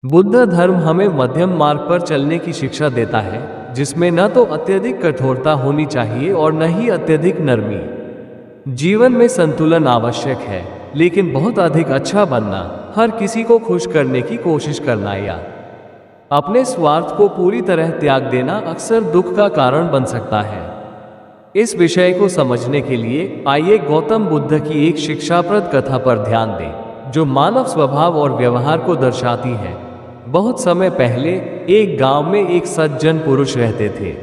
बुद्ध धर्म हमें मध्यम मार्ग पर चलने की शिक्षा देता है, जिसमें न तो अत्यधिक कठोरता होनी चाहिए और न ही अत्यधिक नरमी। जीवन में संतुलन आवश्यक है, लेकिन बहुत अधिक अच्छा बनना, हर किसी को खुश करने की कोशिश करना या अपने स्वार्थ को पूरी तरह त्याग देना अक्सर दुख का कारण बन सकता है। इस विषय को समझने के लिए आइए गौतम बुद्ध की एक शिक्षाप्रद कथा पर ध्यान दें, जो मानव स्वभाव और व्यवहार को दर्शाती है। बहुत समय पहले एक गांव में एक सज्जन पुरुष रहते थे,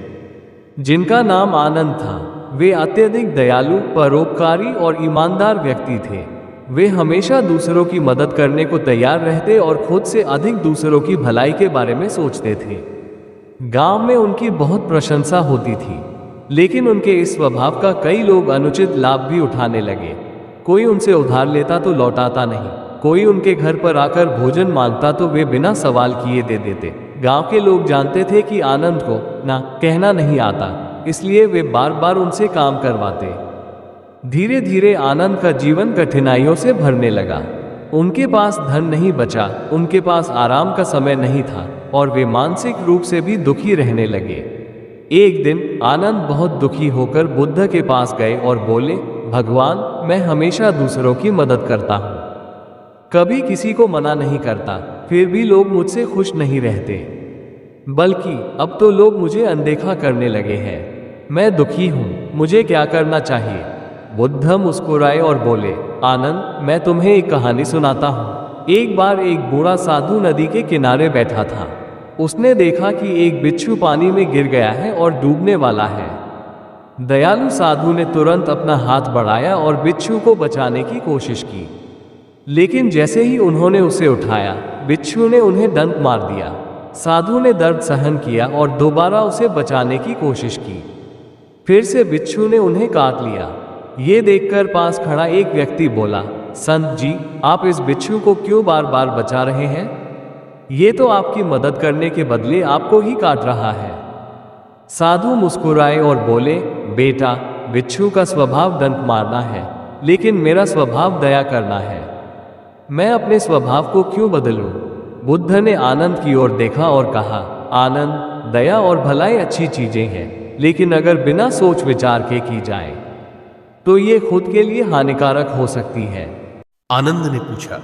जिनका नाम आनंद था। वे अत्यधिक दयालु, परोपकारी और ईमानदार व्यक्ति थे। वे हमेशा दूसरों की मदद करने को तैयार रहते और खुद से अधिक दूसरों की भलाई के बारे में सोचते थे। गांव में उनकी बहुत प्रशंसा होती थी, लेकिन उनके इस स्वभाव का कई लोग अनुचित लाभ भी उठाने लगे। कोई उनसे उधार लेता तो लौटाता नहीं, कोई उनके घर पर आकर भोजन मांगता तो वे बिना सवाल किए दे देते। गांव के लोग जानते थे कि आनंद को ना कहना नहीं आता, इसलिए वे बार बार उनसे काम करवाते। धीरे धीरे आनंद का जीवन कठिनाइयों से भरने लगा। उनके पास धन नहीं बचा, उनके पास आराम का समय नहीं था और वे मानसिक रूप से भी दुखी रहने लगे। एक दिन आनंद बहुत दुखी होकर बुद्ध के पास गए और बोले, भगवान, मैं हमेशा दूसरों की मदद करता हूँ, कभी किसी को मना नहीं करता, फिर भी लोग मुझसे खुश नहीं रहते, बल्कि अब तो लोग मुझे अनदेखा करने लगे हैं। मैं दुखी हूँ, मुझे क्या करना चाहिए? बुद्ध मुस्कुराए और बोले, आनंद, मैं तुम्हें एक कहानी सुनाता हूँ। एक बार एक बूढ़ा साधु नदी के किनारे बैठा था। उसने देखा कि एक बिच्छू पानी में गिर गया है और डूबने वाला है। दयालु साधु ने तुरंत अपना हाथ बढ़ाया और बिच्छू को बचाने की कोशिश की, लेकिन जैसे ही उन्होंने उसे उठाया, बिच्छू ने उन्हें डंक मार दिया। साधु ने दर्द सहन किया और दोबारा उसे बचाने की कोशिश की। फिर से बिच्छू ने उन्हें काट लिया। ये देखकर पास खड़ा एक व्यक्ति बोला, संत जी, आप इस बिच्छू को क्यों बार बार बचा रहे हैं? ये तो आपकी मदद करने के बदले आपको ही काट रहा है। साधु मुस्कुराए और बोले, बेटा, बिच्छू का स्वभाव डंक मारना है, लेकिन मेरा स्वभाव दया करना है। मैं अपने स्वभाव को क्यों बदलूं? बुद्ध ने आनंद की ओर देखा और कहा, आनंद, दया और भलाई अच्छी चीजें हैं, लेकिन अगर बिना सोच विचार के की जाए तो ये खुद के लिए हानिकारक हो सकती है। आनंद ने पूछा,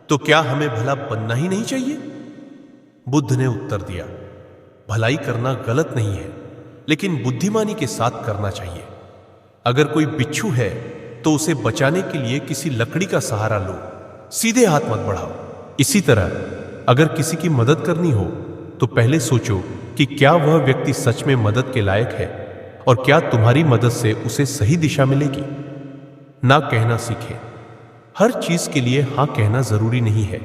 तो क्या हमें भला बनना ही नहीं चाहिए? बुद्ध ने उत्तर दिया, भलाई करना गलत नहीं है, लेकिन बुद्धिमानी के साथ करना चाहिए। अगर कोई बिच्छू है तो उसे बचाने के लिए किसी लकड़ी का सहारा लो, सीधे हाथ मत बढ़ाओ। इसी तरह अगर किसी की मदद करनी हो तो पहले सोचो कि क्या वह व्यक्ति सच में मदद के लायक है और क्या तुम्हारी मदद से उसे सही दिशा मिलेगी। ना कहना सीखें। हर चीज के लिए हां कहना जरूरी नहीं है।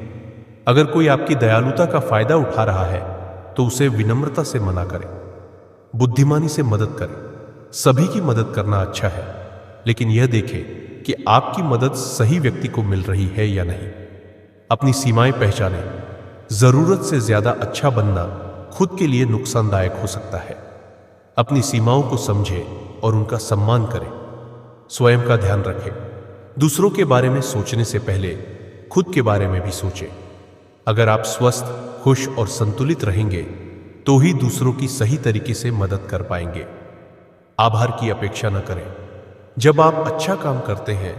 अगर कोई आपकी दयालुता का फायदा उठा रहा है तो उसे विनम्रता से मना करें। बुद्धिमानी से मदद करें। सभी की मदद करना अच्छा है, लेकिन यह देखें कि आपकी मदद सही व्यक्ति को मिल रही है या नहीं। अपनी सीमाएं पहचानें। जरूरत से ज्यादा अच्छा बनना खुद के लिए नुकसानदायक हो सकता है। अपनी सीमाओं को समझें और उनका सम्मान करें। स्वयं का ध्यान रखें। दूसरों के बारे में सोचने से पहले खुद के बारे में भी सोचें। अगर आप स्वस्थ, खुश और संतुलित रहेंगे तो ही दूसरों की सही तरीके से मदद कर पाएंगे। आभार की अपेक्षा न करें। जब आप अच्छा काम करते हैं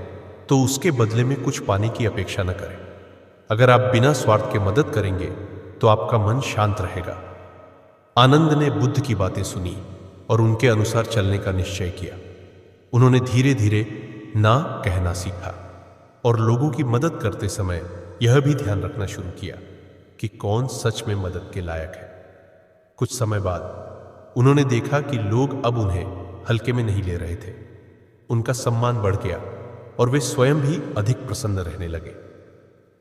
तो उसके बदले में कुछ पाने की अपेक्षा न करें। अगर आप बिना स्वार्थ के मदद करेंगे तो आपका मन शांत रहेगा। आनंद ने बुद्ध की बातें सुनी और उनके अनुसार चलने का निश्चय किया। उन्होंने धीरे धीरे ना कहना सीखा और लोगों की मदद करते समय यह भी ध्यान रखना शुरू किया कि कौन सच में मदद के लायक है। कुछ समय बाद उन्होंने देखा कि लोग अब उन्हें हल्के में नहीं ले रहे थे। उनका सम्मान बढ़ गया और वे स्वयं भी अधिक प्रसन्न रहने लगे।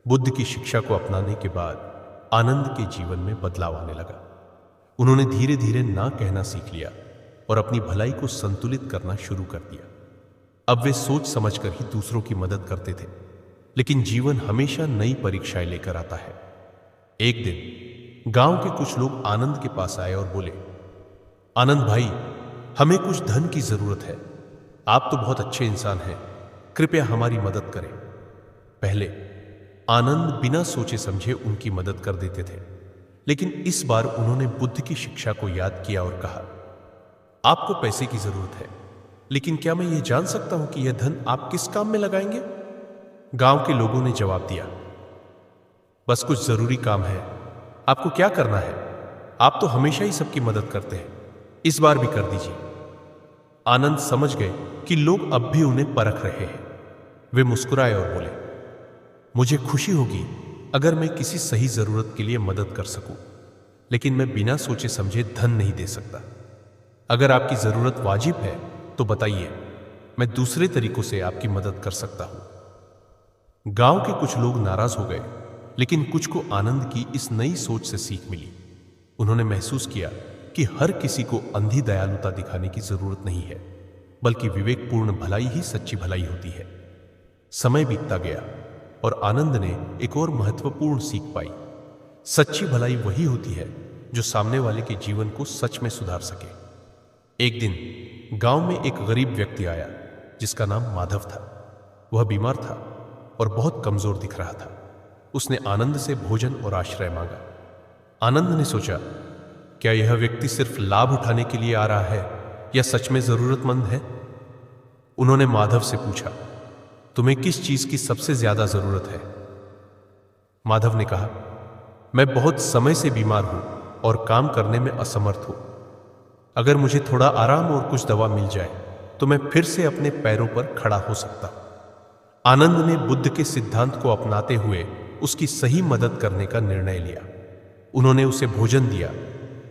बुद्ध की शिक्षा को अपनाने के बाद आनंद के जीवन में बदलाव आने लगा। उन्होंने धीरे धीरे ना कहना सीख लिया और अपनी भलाई को संतुलित करना शुरू कर दिया। अब वे सोच समझकर ही दूसरों की मदद करते थे, लेकिन जीवन हमेशा नई परीक्षाएं लेकर आता है। एक दिन गांव के कुछ लोग आनंद के पास आए और बोले, आनंद भाई, हमें कुछ धन की जरूरत है। आप तो बहुत अच्छे इंसान हैं, कृपया हमारी मदद करें। पहले आनंद बिना सोचे समझे उनकी मदद कर देते थे, लेकिन इस बार उन्होंने बुद्ध की शिक्षा को याद किया और कहा, आपको पैसे की जरूरत है, लेकिन क्या मैं ये जान सकता हूं कि यह धन आप किस काम में लगाएंगे? गांव के लोगों ने जवाब दिया, बस कुछ जरूरी काम है। आपको क्या करना है? आप तो हमेशा ही सबकी मदद करते हैं, इस बार भी कर दीजिए। आनंद समझ गए कि लोग अब भी उन्हें परख रहे हैं। वे मुस्कुराए और बोले, मुझे खुशी होगी अगर मैं किसी सही जरूरत के लिए मदद कर सकूं, लेकिन मैं बिना सोचे समझे धन नहीं दे सकता। अगर आपकी जरूरत वाजिब है तो बताइए, मैं दूसरे तरीकों से आपकी मदद कर सकता हूं। गांव के कुछ लोग नाराज हो गए, लेकिन कुछ को आनंद की इस नई सोच से सीख मिली। उन्होंने महसूस किया कि हर किसी को अंधी दयालुता दिखाने की जरूरत नहीं है, बल्कि विवेकपूर्ण भलाई ही सच्ची भलाई होती है। समय बीतता गया और आनंद ने एक और महत्वपूर्ण सीख पाई। सच्ची भलाई वही होती है जो सामने वाले के जीवन को सच में सुधार सके। एक दिन गांव में एक गरीब व्यक्ति आया जिसका नाम माधव था। वह बीमार था और बहुत कमजोर दिख रहा था। उसने आनंद से भोजन और आश्रय मांगा। आनंद ने सोचा, क्या यह व्यक्ति सिर्फ लाभ उठाने के लिए आ रहा है या सच में जरूरतमंद है? उन्होंने माधव से पूछा, तुम्हें किस चीज की सबसे ज्यादा जरूरत है? माधव ने कहा, मैं बहुत समय से बीमार हूं और काम करने में असमर्थ हूं। अगर मुझे थोड़ा आराम और कुछ दवा मिल जाए तो मैं फिर से अपने पैरों पर खड़ा हो सकता हूं। आनंद ने बुद्ध के सिद्धांत को अपनाते हुए उसकी सही मदद करने का निर्णय लिया। उन्होंने उसे भोजन दिया,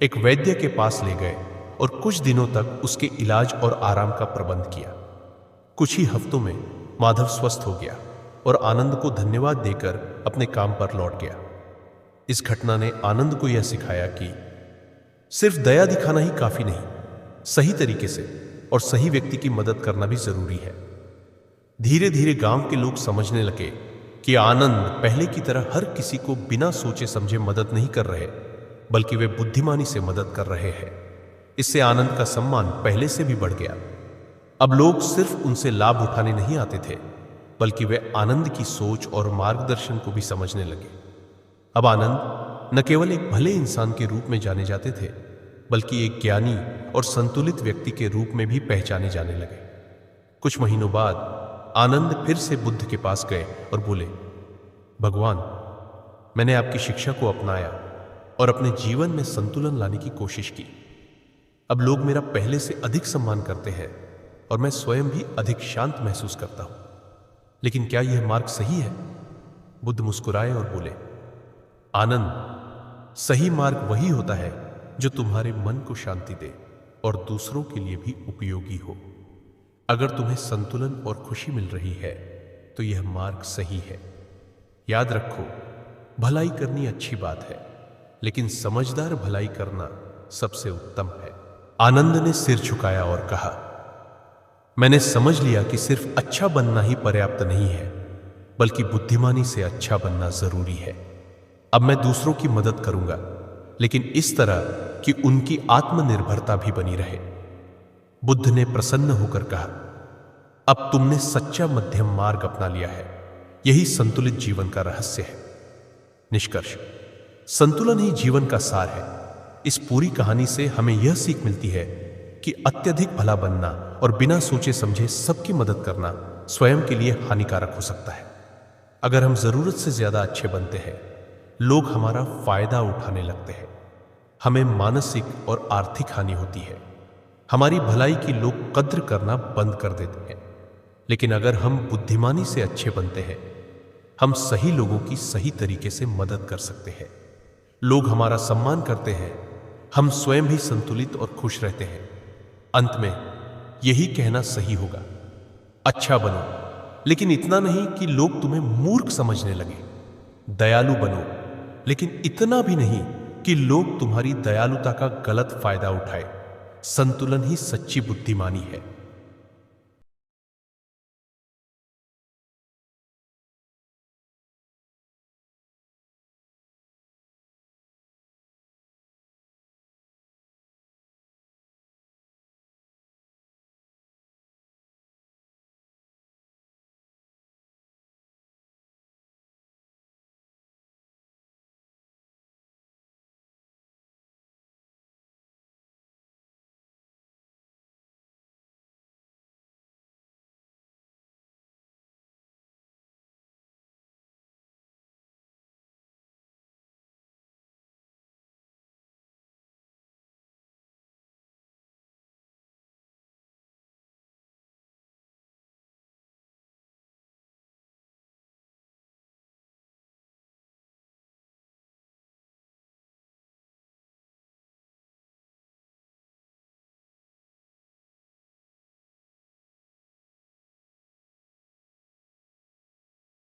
एक वैद्य के पास ले गए और कुछ दिनों तक उसके इलाज और आराम का प्रबंध किया। कुछ ही हफ्तों में माधव स्वस्थ हो गया और आनंद को धन्यवाद देकर अपने काम पर लौट गया। इस घटना ने आनंद को यह सिखाया कि सिर्फ दया दिखाना ही काफी नहीं, सही तरीके से और सही व्यक्ति की मदद करना भी जरूरी है। धीरे धीरे गांव के लोग समझने लगे कि आनंद पहले की तरह हर किसी को बिना सोचे समझे मदद नहीं कर रहे, बल्कि वे बुद्धिमानी से मदद कर रहे हैं। इससे आनंद का सम्मान पहले से भी बढ़ गया। अब लोग सिर्फ उनसे लाभ उठाने नहीं आते थे, बल्कि वे आनंद की सोच और मार्गदर्शन को भी समझने लगे। अब आनंद न केवल एक भले इंसान के रूप में जाने जाते थे, बल्कि एक ज्ञानी और संतुलित व्यक्ति के रूप में भी पहचाने जाने लगे। कुछ महीनों बाद आनंद फिर से बुद्ध के पास गए और बोले, भगवान, मैंने आपकी शिक्षा को अपनाया और अपने जीवन में संतुलन लाने की कोशिश की। अब लोग मेरा पहले से अधिक सम्मान करते हैं और मैं स्वयं भी अधिक शांत महसूस करता हूं। लेकिन क्या यह मार्ग सही है? बुद्ध मुस्कुराए और बोले, आनंद, सही मार्ग वही होता है जो तुम्हारे मन को शांति दे और दूसरों के लिए भी उपयोगी हो। अगर तुम्हें संतुलन और खुशी मिल रही है तो यह मार्ग सही है। याद रखो, भलाई करनी अच्छी बात है, लेकिन समझदार भलाई करना सबसे उत्तम है। आनंद ने सिर झुकाया और कहा, मैंने समझ लिया कि सिर्फ अच्छा बनना ही पर्याप्त नहीं है, बल्कि बुद्धिमानी से अच्छा बनना जरूरी है। अब मैं दूसरों की मदद करूंगा, लेकिन इस तरह कि उनकी आत्मनिर्भरता भी बनी रहे। बुद्ध ने प्रसन्न होकर कहा, अब तुमने सच्चा मध्यम मार्ग अपना लिया है। यही संतुलित जीवन का रहस्य है। निष्कर्ष, संतुलन ही जीवन का सार है। इस पूरी कहानी से हमें यह सीख मिलती है कि अत्यधिक भला बनना और बिना सोचे समझे सबकी मदद करना स्वयं के लिए हानिकारक हो सकता है। अगर हम जरूरत से ज्यादा अच्छे बनते हैं, लोग हमारा फायदा उठाने लगते हैं। हमें मानसिक और आर्थिक हानि होती है। हमारी भलाई की लोग कद्र करना बंद कर देते हैं। लेकिन अगर हम बुद्धिमानी से अच्छे बनते हैं, हम सही लोगों की सही तरीके से मदद कर सकते हैं। लोग हमारा सम्मान करते हैं, हम स्वयं भी संतुलित और खुश रहते हैं। अंत में यही कहना सही होगा, अच्छा बनो, लेकिन इतना नहीं कि लोग तुम्हें मूर्ख समझने लगे। दयालु बनो, लेकिन इतना भी नहीं कि लोग तुम्हारी दयालुता का गलत फायदा उठाए। संतुलन ही सच्ची बुद्धिमानी है।